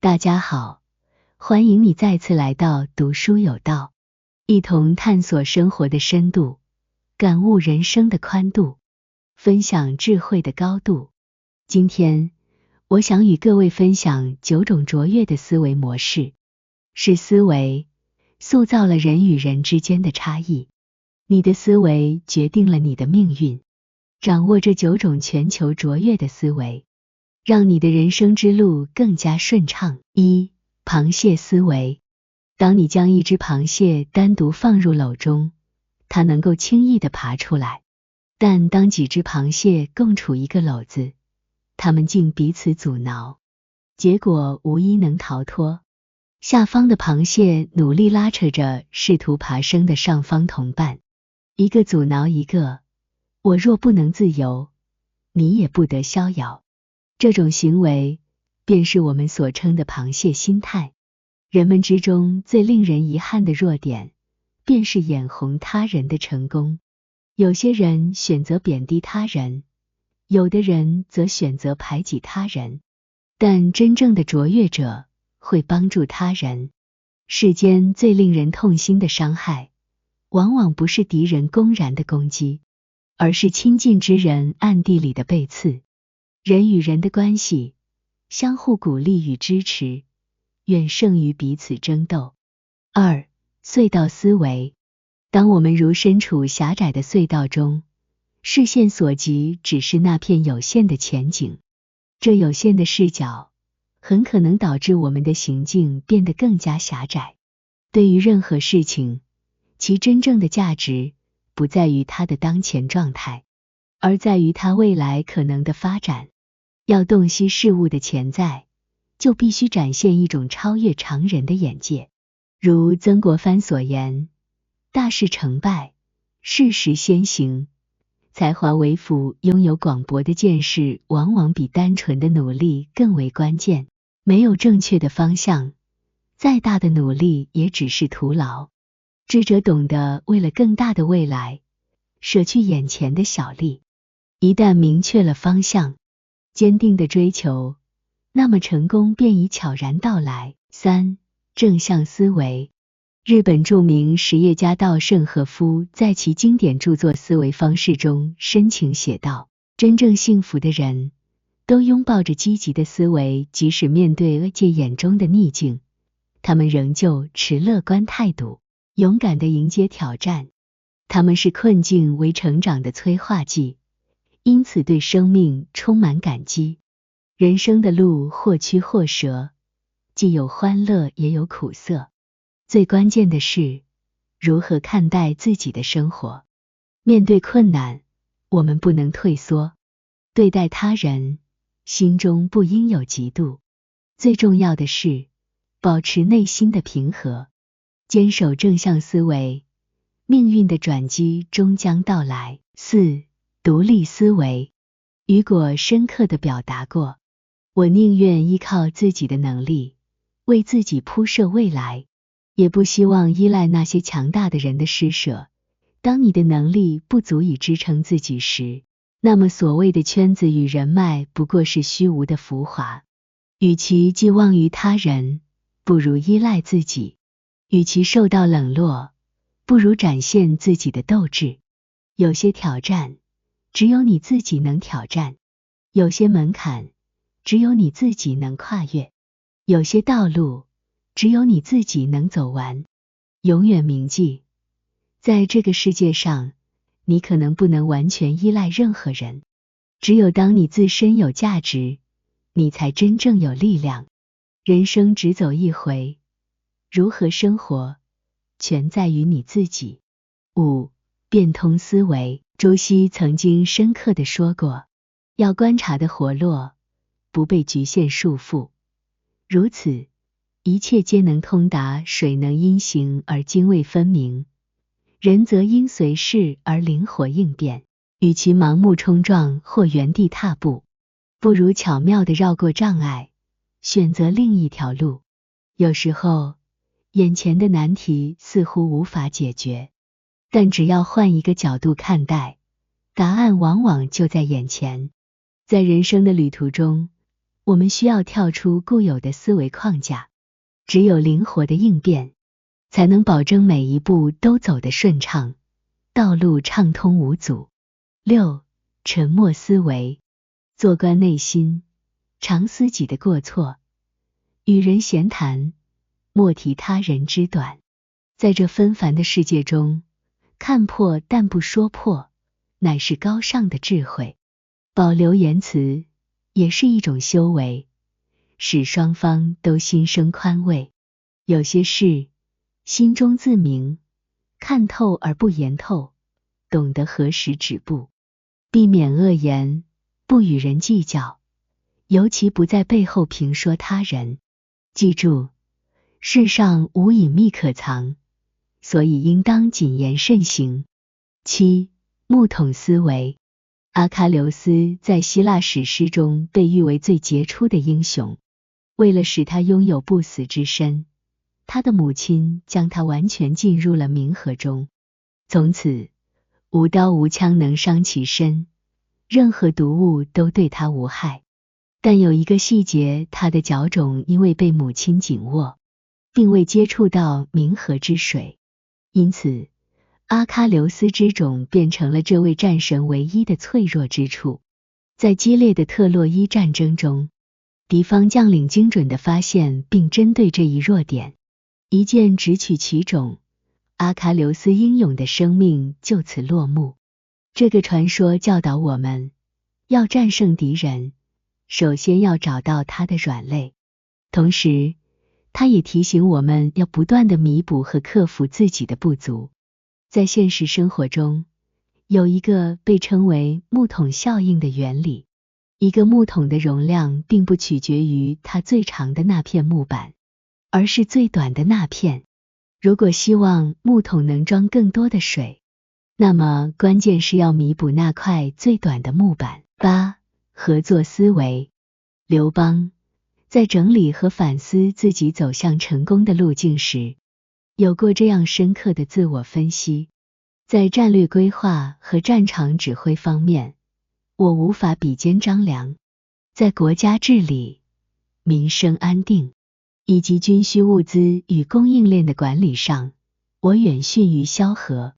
大家好，欢迎你再次来到读书有道，一同探索生活的深度，感悟人生的宽度，分享智慧的高度。今天，我想与各位分享9种卓越的思维模式，是思维塑造了人与人之间的差异。你的思维决定了你的命运，掌握这9种全球卓越的思维，让你的人生之路更加顺畅。1. 螃蟹思维。当你将一只螃蟹单独放入篓中，它能够轻易地爬出来，但当几只螃蟹共处一个篓子，它们竟彼此阻挠，结果无一能逃脱。下方的螃蟹努力拉扯着试图爬升的上方同伴，一个阻挠一个，我若不能自由，你也不得逍遥。这种行为便是我们所称的螃蟹心态。人们之中最令人遗憾的弱点，便是眼红他人的成功。有些人选择贬低他人，有的人则选择排挤他人，但真正的卓越者会帮助他人。世间最令人痛心的伤害，往往不是敌人公然的攻击，而是亲近之人暗地里的背刺。人与人的关系，相互鼓励与支持，远胜于彼此争斗。2. 隧道思维。当我们如身处狭窄的隧道中，视线所及只是那片有限的前景，这有限的视角很可能导致我们的行径变得更加狭窄。对于任何事情，其真正的价值不在于它的当前状态，而在于它未来可能的发展。要洞悉事物的潜在，就必须展现一种超越常人的眼界。如曾国藩所言，大事成败，事实先行。才华为辅，拥有广博的见识，往往比单纯的努力更为关键。没有正确的方向，再大的努力也只是徒劳。智者懂得为了更大的未来，舍去眼前的小利。一旦明确了方向，坚定的追求，那么成功便已悄然到来。3. 正向思维。日本著名实业家稻盛和夫在其经典著作《思维方式》中深情写道，真正幸福的人都拥抱着积极的思维，即使面对外界眼中的逆境，他们仍旧持乐观态度，勇敢地迎接挑战。他们是困境为成长的催化剂，因此对生命充满感激。人生的路或曲或折，既有欢乐也有苦涩。最关键的是，如何看待自己的生活。面对困难，我们不能退缩；对待他人，心中不应有嫉妒。最重要的是，保持内心的平和，坚守正向思维，命运的转机终将到来。4. 独立思维。雨果深刻地表达过，我宁愿依靠自己的能力，为自己铺设未来，也不希望依赖那些强大的人的施舍。当你的能力不足以支撑自己时，那么所谓的圈子与人脉不过是虚无的浮华。与其寄望于他人，不如依赖自己；与其受到冷落，不如展现自己的斗志。有些挑战，只有你自己能挑战；有些门槛，只有你自己能跨越；有些道路，只有你自己能走完。永远铭记，在这个世界上，你可能不能完全依赖任何人，只有当你自身有价值，你才真正有力量。人生只走一回，如何生活，全在于你自己。5. 变通思维。朱熹曾经深刻地说过，要观察的活络，不被局限束缚，如此一切皆能通达。水能因形而泾渭分明，人则因随势而灵活应变。与其盲目冲撞或原地踏步，不如巧妙地绕过障碍，选择另一条路。有时候，眼前的难题似乎无法解决，但只要换一个角度看待，答案往往就在眼前。在人生的旅途中，我们需要跳出固有的思维框架，只有灵活的应变，才能保证每一步都走得顺畅，道路畅通无阻。6. 沉默思维，坐观内心，常思己的过错，与人闲谈，莫提他人之短。在这纷繁的世界中，看破但不说破，乃是高尚的智慧。保留言辞也是一种修为，使双方都心生宽慰。有些事心中自明，看透而不言透，懂得何时止步，避免恶言，不与人计较，尤其不在背后评说他人。记住，世上无隐秘可藏，所以应当谨言慎行。7. 木桶思维，阿喀琉斯在希腊史诗中被誉为最杰出的英雄。为了使他拥有不死之身，他的母亲将他完全浸入了冥河中，从此无刀无枪能伤其身，任何毒物都对他无害。但有一个细节，他的脚踵因为被母亲紧握，并未接触到冥河之水，因此阿喀琉斯之踵变成了这位战神唯一的脆弱之处。在激烈的特洛伊战争中，敌方将领精准地发现并针对这一弱点，一剑直取其踵，阿喀琉斯英勇的生命就此落幕。这个传说教导我们，要战胜敌人，首先要找到他的软肋，同时他也提醒我们要不断地弥补和克服自己的不足。在现实生活中，有一个被称为木桶效应的原理。一个木桶的容量并不取决于它最长的那片木板，而是最短的那片。如果希望木桶能装更多的水，那么关键是要弥补那块最短的木板。8. 合作思维，刘邦在整理和反思自己走向成功的路径时，有过这样深刻的自我分析。在战略规划和战场指挥方面，我无法比肩张良；在国家治理、民生安定以及军需物资与供应链的管理上，我远逊于萧何；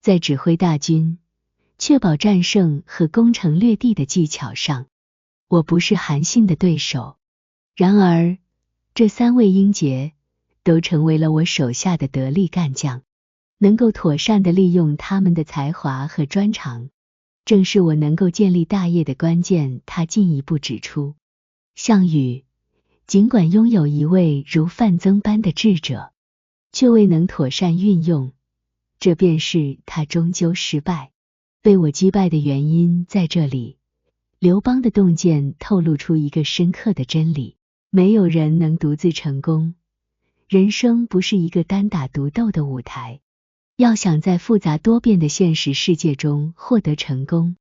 在指挥大军、确保战胜和攻城略地的技巧上，我不是韩信的对手。然而，这3位英杰都成为了我手下的得力干将，能够妥善地利用他们的才华和专长，正是我能够建立大业的关键。他进一步指出，项羽尽管拥有一位如范增般的智者，却未能妥善运用，这便是他终究失败。被我击败的原因在这里。刘邦的洞见透露出一个深刻的真理：没有人能独自成功，人生不是一个单打独斗的舞台。要想在复杂多变的现实世界中获得成功，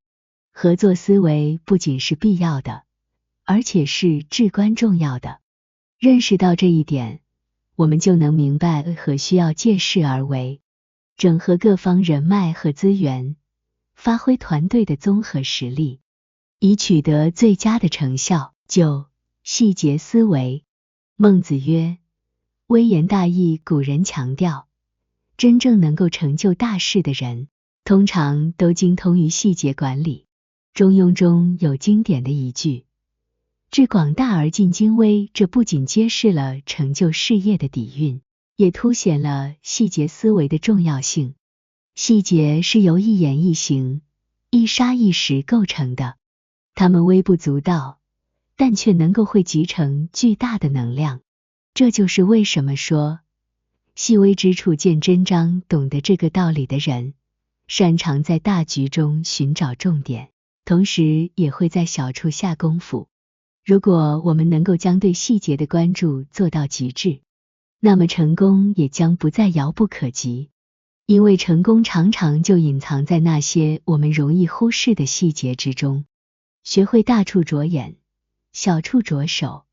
合作思维不仅是必要的，而且是至关重要的。认识到这一点，我们就能明白何需要借势而为，整合各方人脉和资源，发挥团队的综合实力，以取得最佳的成效。9. 细节思维，孟子曰：微言大义。古人强调，真正能够成就大事的人，通常都精通于细节管理。中庸中有经典的一句：致广大而尽精微。这不仅揭示了成就事业的底蕴，也凸显了细节思维的重要性。细节是由一言一行、一沙一石构成的，它们微不足道，但却能够汇集成巨大的能量。这就是为什么说，细微之处见真章。懂得这个道理的人，擅长在大局中寻找重点，同时也会在小处下功夫。如果我们能够将对细节的关注做到极致，那么成功也将不再遥不可及。因为成功常常就隐藏在那些我们容易忽视的细节之中。学会大处着眼，小处着手，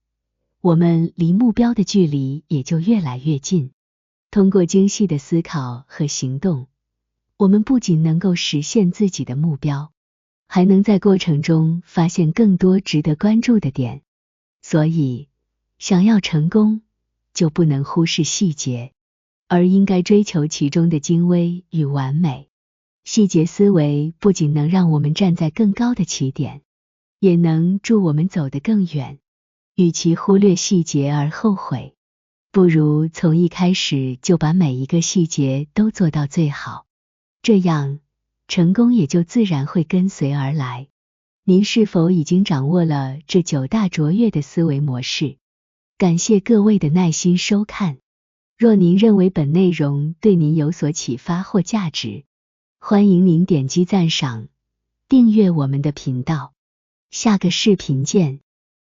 我们离目标的距离也就越来越近。通过精细的思考和行动，我们不仅能够实现自己的目标，还能在过程中发现更多值得关注的点。所以，想要成功，就不能忽视细节，而应该追求其中的精微与完美。细节思维不仅能让我们站在更高的起点，也能助我们走得更远。与其忽略细节而后悔，不如从一开始就把每一个细节都做到最好，这样成功也就自然会跟随而来。您是否已经掌握了这9大卓越的思维模式？感谢各位的耐心收看。若您认为本内容对您有所启发或价值，欢迎您点击赞赏，订阅我们的频道。下个视频见。